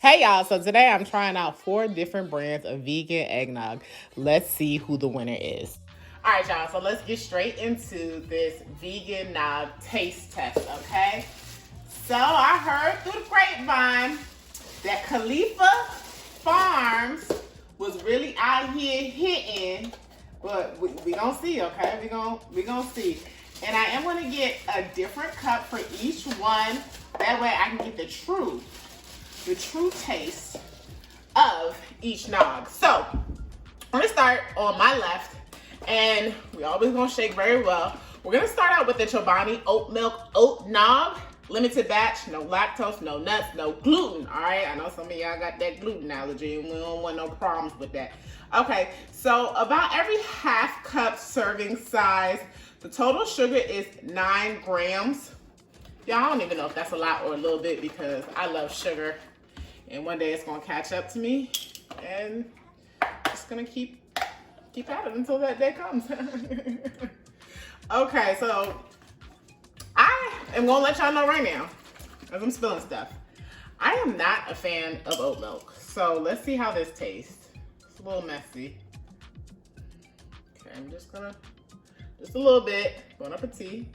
Hey y'all, so today I'm trying out 4 different brands of vegan eggnog. Let's see who the winner is. All right, y'all, so let's get straight into this vegan nog taste test, okay? So I heard through the grapevine that Califia Farms was really out here hitting, but we gonna see, okay? We gonna see. And I am gonna get a different cup for each one. That way I can get the true taste of each nog. So I'm gonna start on my left, and we always gonna shake very well. We're gonna start out with the Chobani oat milk oat nog, limited batch, no lactose, no nuts, no gluten. All right, I know some of y'all got that gluten allergy, and we don't want no problems with that. Okay, so about every half cup serving size. The total sugar is 9 grams. Y'all, I don't even know if that's a lot or a little bit because I love sugar. And one day it's gonna catch up to me, and just gonna keep at it until that day comes. Okay, so I am gonna let y'all know right now, as I'm spilling stuff, I am not a fan of oat milk. So let's see how this tastes. It's a little messy. Okay, I'm just gonna, just a little bit. Bon appetit.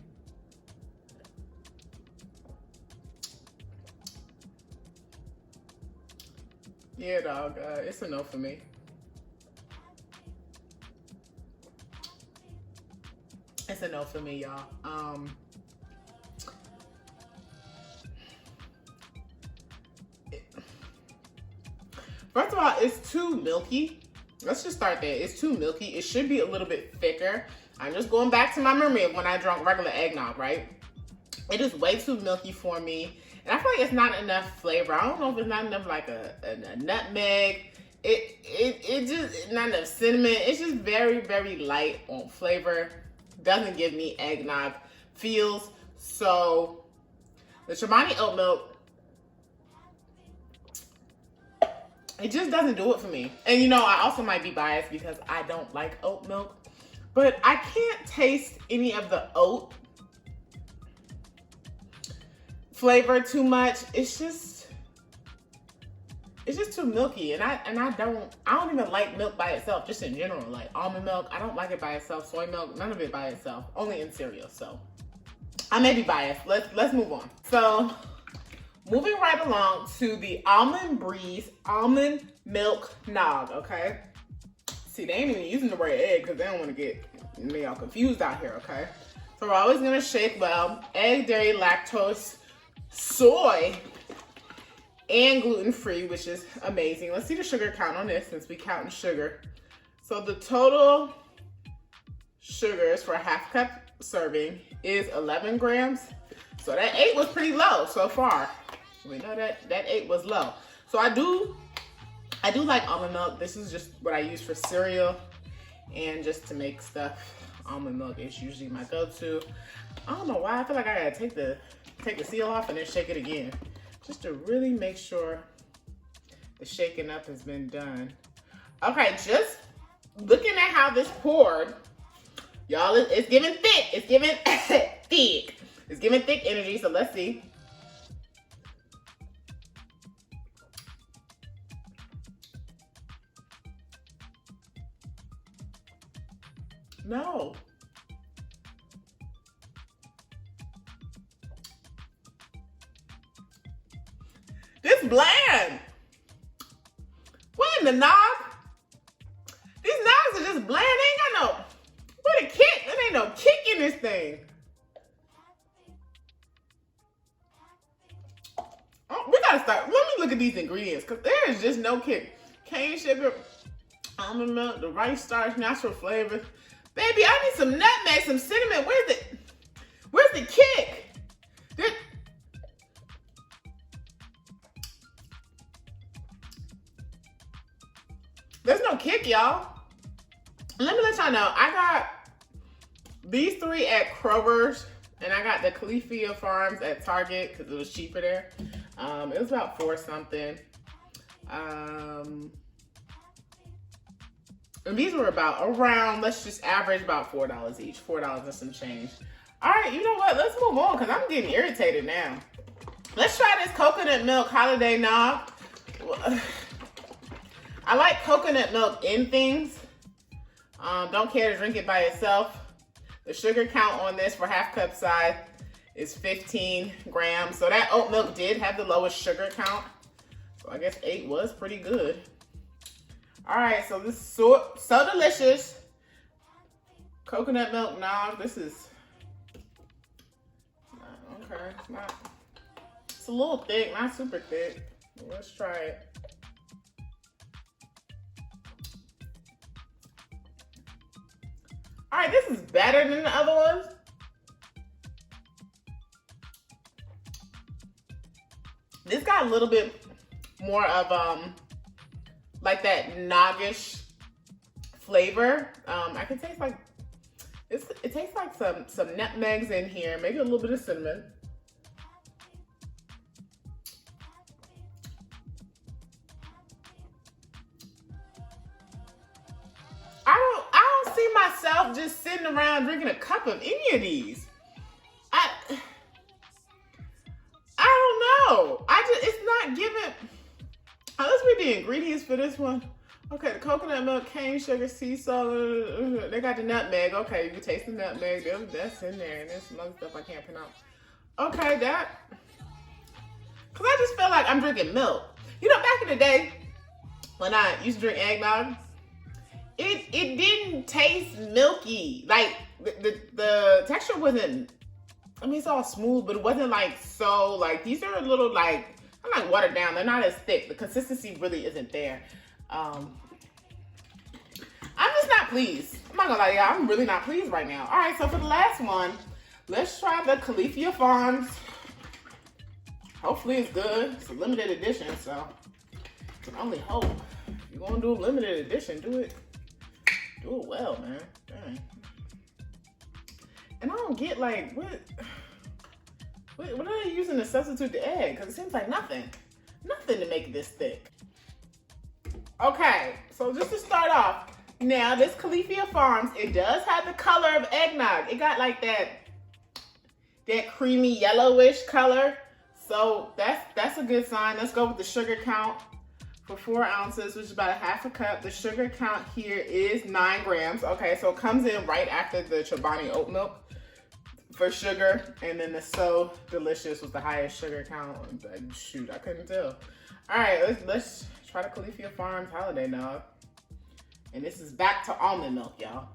Yeah, dog, it's a no for me. It's a no for me, y'all. First of all, it's too milky. Let's just start there. It's too milky. It should be a little bit thicker. I'm just going back to my memory of when I drank regular eggnog, right? It is way too milky for me. And I feel like it's not enough flavor. I don't know if it's not enough like a nutmeg. It just, not enough cinnamon. It's just very, very light on flavor. Doesn't give me eggnog feels. So the Chobani oat milk, it just doesn't do it for me. And you know, I also might be biased because I don't like oat milk, but I can't taste any of the oat flavor too much. It's just too milky, and I don't even like milk by itself, just in general. Like almond milk, I don't like it by itself. Soy milk, none of it by itself, only in cereal. So I may be biased. Let's move on. So moving right along to the Almond Breeze almond milk nog. Okay, see, they ain't even using the word egg because they don't want to get me all confused out here. Okay, so we're always gonna shake well. Egg, dairy, lactose, soy, and gluten-free, which is amazing. Let's see the sugar count on this since we counting sugar. So the total sugars for a half cup serving is 11 grams. So that 8 was pretty low so far. We know that 8 was low. So I do like almond milk. This is just what I use for cereal and just to make stuff. Almond milk is usually my go-to. I don't know why, I feel like I gotta take the seal off and then shake it again, just to really make sure the shaking up has been done. Okay, just looking at how this poured, y'all, it's giving thick. It's giving thick. It's giving thick energy, so let's see. No. This bland. What in the nog? These nogs are just bland. They ain't got no, what a kick. There ain't no kick in this thing. Oh, we gotta start. Let me look at these ingredients because there is just no kick. Cane sugar, almond milk, the rice starch, natural flavors. Baby, I need some nutmeg, some cinnamon. Where's the kick? There's no kick, y'all. Let me let y'all know, I got these 3 at Kroger's, and I got the Califia Farms at Target because it was cheaper there. It was about 4 something. And these were about around, let's just average about $4 each, $4 and some change. All right, you know what? Let's move on because I'm getting irritated now. Let's try this coconut milk holiday nog. I like coconut milk in things. Don't care to drink it by itself. The sugar count on this for half cup size is 15 grams. So that oat milk did have the lowest sugar count. So I guess 8 was pretty good. All right, so this is so delicious. Coconut milk, nah, this is, okay, it's not, it's a little thick, not super thick. Let's try it. All right, this is better than the other ones. This got a little bit more of like that NOG-ish flavor. I can taste like it tastes like some nutmegs in here, maybe a little bit of cinnamon. I don't see myself just sitting around drinking a cup of any of these. I don't know. It's not giving. Let's read the ingredients for this one. Okay, the coconut milk, cane sugar, sea salt. They got the nutmeg. Okay, you can taste the nutmeg. That's in there, and there's some other stuff I can't pronounce. Okay, because I just feel like I'm drinking milk. You know, back in the day when I used to drink eggnog, it didn't taste milky. Like the texture wasn't. I mean, it's all smooth, but it wasn't like so. Like these are a little like. I'm like watered down. They're not as thick. The consistency really isn't there. I'm just not pleased. I'm not gonna lie to y'all. I'm really not pleased right now. All right, so for the last one, let's try the Califia Farms. Hopefully it's good. It's a limited edition, so I can only hope. If you're gonna do a limited edition, do it well, man. Dang. And I don't get like what are they using to substitute the egg? Because it seems like nothing to make this thick. Okay, so just to start off, now this Califia Farms, it does have the color of eggnog. It got like that creamy yellowish color. So that's a good sign. Let's go with the sugar count for 4 ounces, which is about a half a cup. The sugar count here is 9 grams. Okay, so it comes in right after the Chobani oat milk for sugar, and then the So Delicious was the highest sugar count. Shoot, I couldn't tell. All right, let's try the Califia Farms Holiday Nog. And this is back to almond milk, y'all.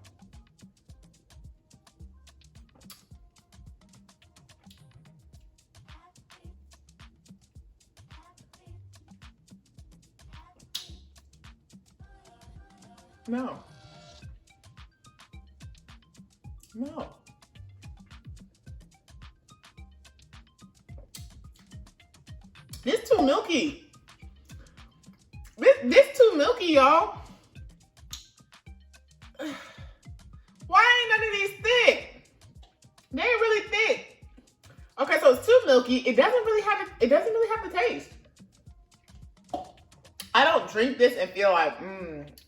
No. This too milky. This too milky, y'all. Why ain't none of these thick? They ain't really thick. Okay, so it's too milky. It doesn't really have the taste. I don't drink this and feel like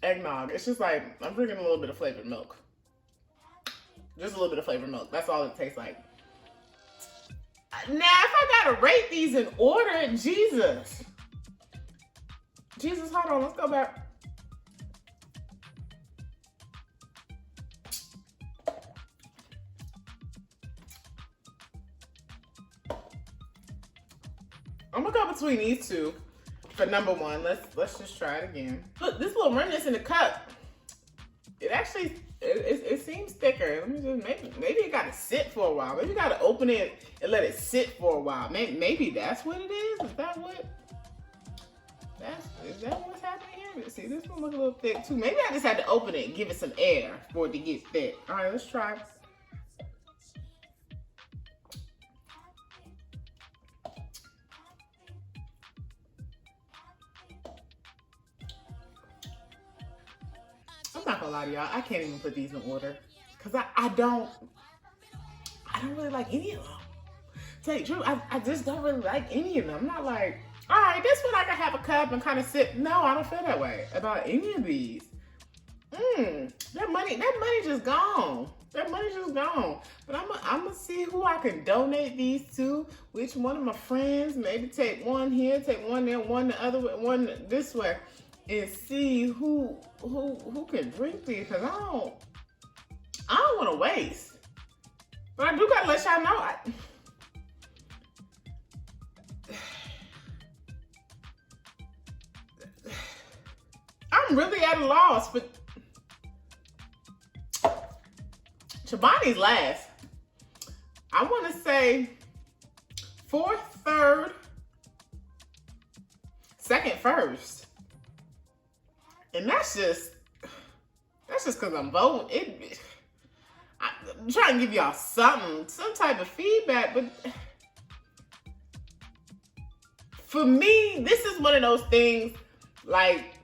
eggnog. It's just like I'm drinking a little bit of flavored milk. Just a little bit of flavored milk. That's all it tastes like. Now, if I gotta rate these in order, Jesus, hold on, let's go back. I'm gonna go between these two for number one. Let's just try it again. Look, this little remnants in the cup. It actually it seems thicker. Let me just maybe it gotta sit for a while. Maybe you gotta open it and let it sit for a while. Maybe that's what it is. Is that what's happening here? See, this one look a little thick too. Maybe I just had to open it and give it some air for it to get thick. All right, let's try. I'm not gonna lie to y'all, I can't even put these in order. Cause I don't really like any of them. To tell you the truth, I just don't really like any of them. I'm not like, all right, this one I can have a cup and kind of sip. No, I don't feel that way about any of these. That money just gone. That money's just gone. But I'm gonna see who I can donate these to. Which one of my friends? Maybe take one here, take one there, one the other way, one this way, and see who can drink these. Cause I don't want to waste. But I do gotta let y'all know. I'm really at a loss for Chobani's last. I want to say fourth, third, second, first. And that's just because I'm voting. I'm trying to give y'all some type of feedback, but for me, this is one of those things, like,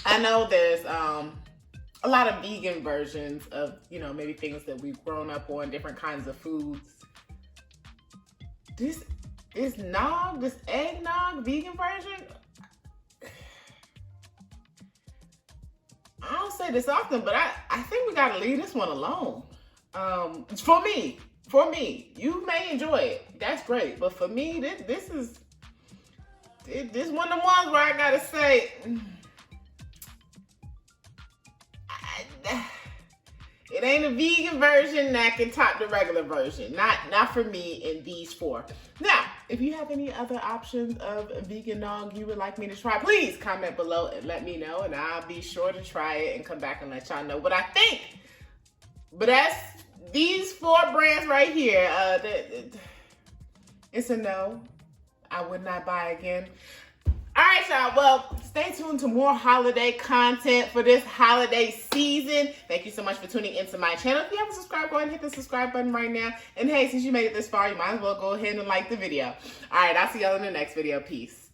I know there's a lot of vegan versions of, you know, maybe things that we've grown up on, different kinds of foods. This NOG, this eggnog vegan version, I don't say this often, but I think we gotta leave this one alone. For me, you may enjoy it. That's great, but for me, this is one of the ones where I gotta say, it ain't a vegan version that can top the regular version. Not for me in these four. Now, if you have any other options of vegan nog you would like me to try, please comment below and let me know, and I'll be sure to try it and come back and let y'all know what I think. But that's these four brands right here. It's a no. I would not buy again. All right, y'all. Well, stay tuned to more holiday content for this holiday season. Thank you so much for tuning into my channel. If you haven't subscribed, go ahead and hit the subscribe button right now. And hey, since you made it this far, you might as well go ahead and like the video. All right, I'll see y'all in the next video. Peace.